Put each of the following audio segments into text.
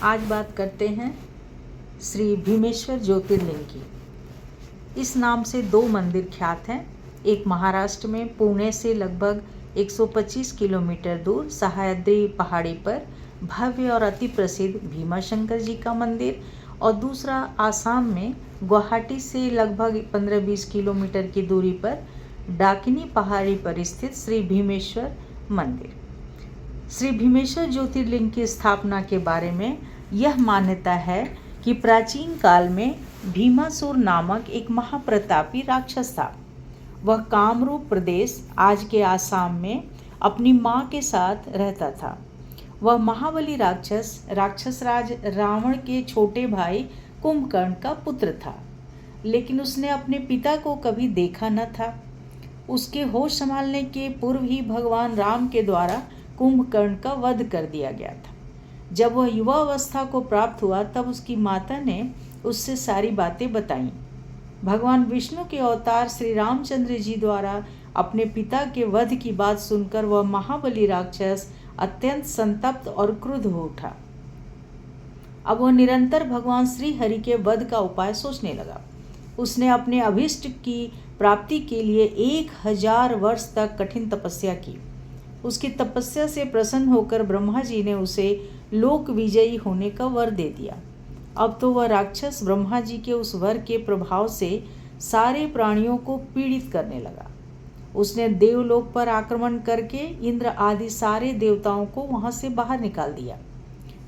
आज बात करते हैं श्री भीमेश्वर ज्योतिर्लिंग की। इस नाम से दो मंदिर ख्यात हैं। एक महाराष्ट्र में पुणे से लगभग 125 किलोमीटर दूर सह्याद्री पहाड़ी पर भव्य और अति प्रसिद्ध भीमाशंकर जी का मंदिर, और दूसरा आसाम में गुवाहाटी से लगभग 15-20 किलोमीटर की दूरी पर डाकिनी पहाड़ी पर स्थित श्री भीमेश्वर मंदिर। श्री भीमेश्वर ज्योतिर्लिंग की स्थापना के बारे में यह मान्यता है कि प्राचीन काल में भीमासुर नामक एक महाप्रतापी राक्षस था। वह कामरूप प्रदेश, आज के आसाम में, अपनी माँ के साथ रहता था। वह महाबली राक्षस राज रावण के छोटे भाई कुंभकर्ण का पुत्र था, लेकिन उसने अपने पिता को कभी देखा न था। उसके होश संभालने के पूर्व ही भगवान राम के द्वारा कुंभकर्ण का वध कर दिया गया था। जब वह युवा अवस्था को प्राप्त हुआ तब उसकी माता ने उससे सारी बातें बताईं। भगवान विष्णु के अवतार श्री रामचंद्र जी द्वारा अपने पिता के वध की बात सुनकर वह महाबली राक्षस अत्यंत संतप्त और क्रुद्ध हो उठा। अब वह निरंतर भगवान श्री हरि के वध का उपाय सोचने लगा। उसने अपने अभीष्ट की प्राप्ति के लिए 1000 वर्ष तक कठिन तपस्या की। उसकी तपस्या से प्रसन्न होकर ब्रह्मा जी ने उसे लोक विजयी होने का वर दे दिया। अब तो वह राक्षस ब्रह्मा जी के उस वर के प्रभाव से सारे प्राणियों को पीड़ित करने लगा। उसने देवलोक पर आक्रमण करके इंद्र आदि सारे देवताओं को वहां से बाहर निकाल दिया।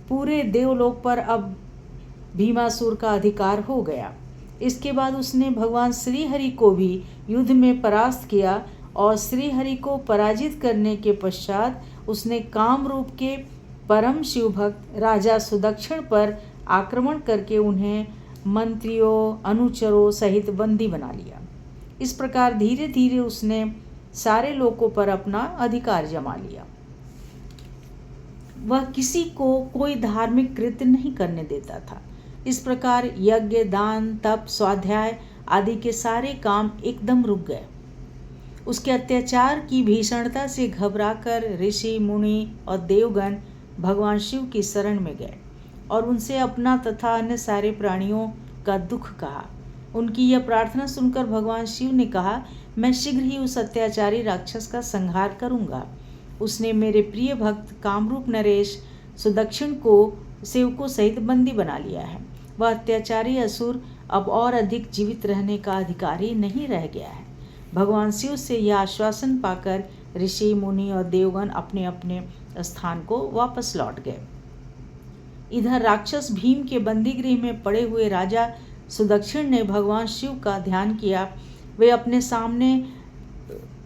पूरे देवलोक पर अब भीमासुर का अधिकार हो गया। इसके बाद उसने भगवान श्री हरि को भी युद्ध में परास्त किया, और श्री हरि को पराजित करने के पश्चात उसने कामरूप के परम शिव भक्त राजा सुदक्षिण पर आक्रमण करके उन्हें मंत्रियों अनुचरों सहित बंदी बना लिया। इस प्रकार धीरे धीरे उसने सारे लोकों पर अपना अधिकार जमा लिया। वह किसी को कोई धार्मिक कृत्य नहीं करने देता था। इस प्रकार यज्ञ, दान, तप, स्वाध्याय आदि के सारे काम एकदम रुक गए। उसके अत्याचार की भीषणता से घबराकर ऋषि, मुनि और देवगण भगवान शिव की शरण में गए और उनसे अपना तथा अन्य सारे प्राणियों का दुख कहा। उनकी यह प्रार्थना सुनकर भगवान शिव ने कहा, मैं शीघ्र ही उस अत्याचारी राक्षस का संहार करूंगा। उसने मेरे प्रिय भक्त कामरूप नरेश सुदक्षिण को सेवकों सहित बंदी बना लिया है। वह अत्याचारी असुर अब और अधिक जीवित रहने का अधिकारी नहीं रह गया है। भगवान शिव से यह आश्वासन पाकर ऋषि, मुनि और देवगण अपने अपने स्थान को वापस लौट गए। इधर राक्षस भीम के बंदीगृह में पड़े हुए राजा सुदक्षिण ने भगवान शिव का ध्यान किया। वे अपने सामने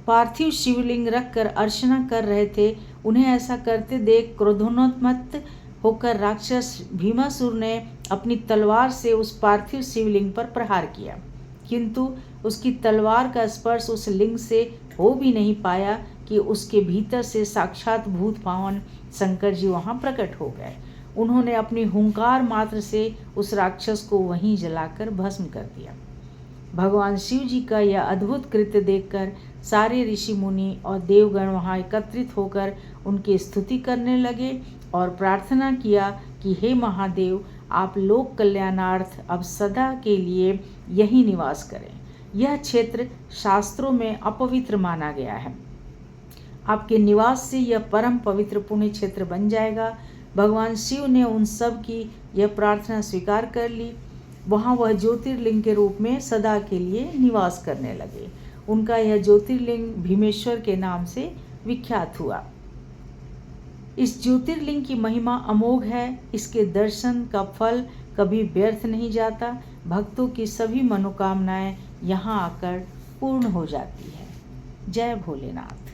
पार्थिव शिवलिंग रखकर अर्चना कर रहे थे। उन्हें ऐसा करते देख क्रोधोन्मत्त होकर राक्षस भीमासुर ने अपनी तलवार से उस पार्थिव शिवलिंग पर प्रहार किया, किंतु उसकी तलवार का स्पर्श उस लिंग से हो भी नहीं पाया कि उसके भीतर से साक्षात भूत पावन शंकर जी वहां प्रकट हो गए। उन्होंने अपनी हुंकार मात्र से उस राक्षस को वहीं जलाकर भस्म कर दिया। भगवान शिव जी का यह अद्भुत कृत्य देखकर सारे ऋषि, मुनि और देवगण वहां एकत्रित होकर उनकी स्तुति करने लगे और प्रार्थना किया कि हे महादेव, आप लोक कल्याणार्थ अब सदा के लिए यहीं निवास करें। यह क्षेत्र शास्त्रों में अपवित्र माना गया है। आपके निवास से यह परम पवित्र पुण्य क्षेत्र बन जाएगा। भगवान शिव ने उन सब की यह प्रार्थना स्वीकार कर ली। वहाँ वह ज्योतिर्लिंग के रूप में सदा के लिए निवास करने लगे। उनका यह ज्योतिर्लिंग भीमेश्वर के नाम से विख्यात हुआ। इस ज्योतिर्लिंग की महिमा अमोघ है। इसके दर्शन का फल कभी व्यर्थ नहीं जाता। भक्तों की सभी मनोकामनाएं यहाँ आकर पूर्ण हो जाती है। जय भोलेनाथ।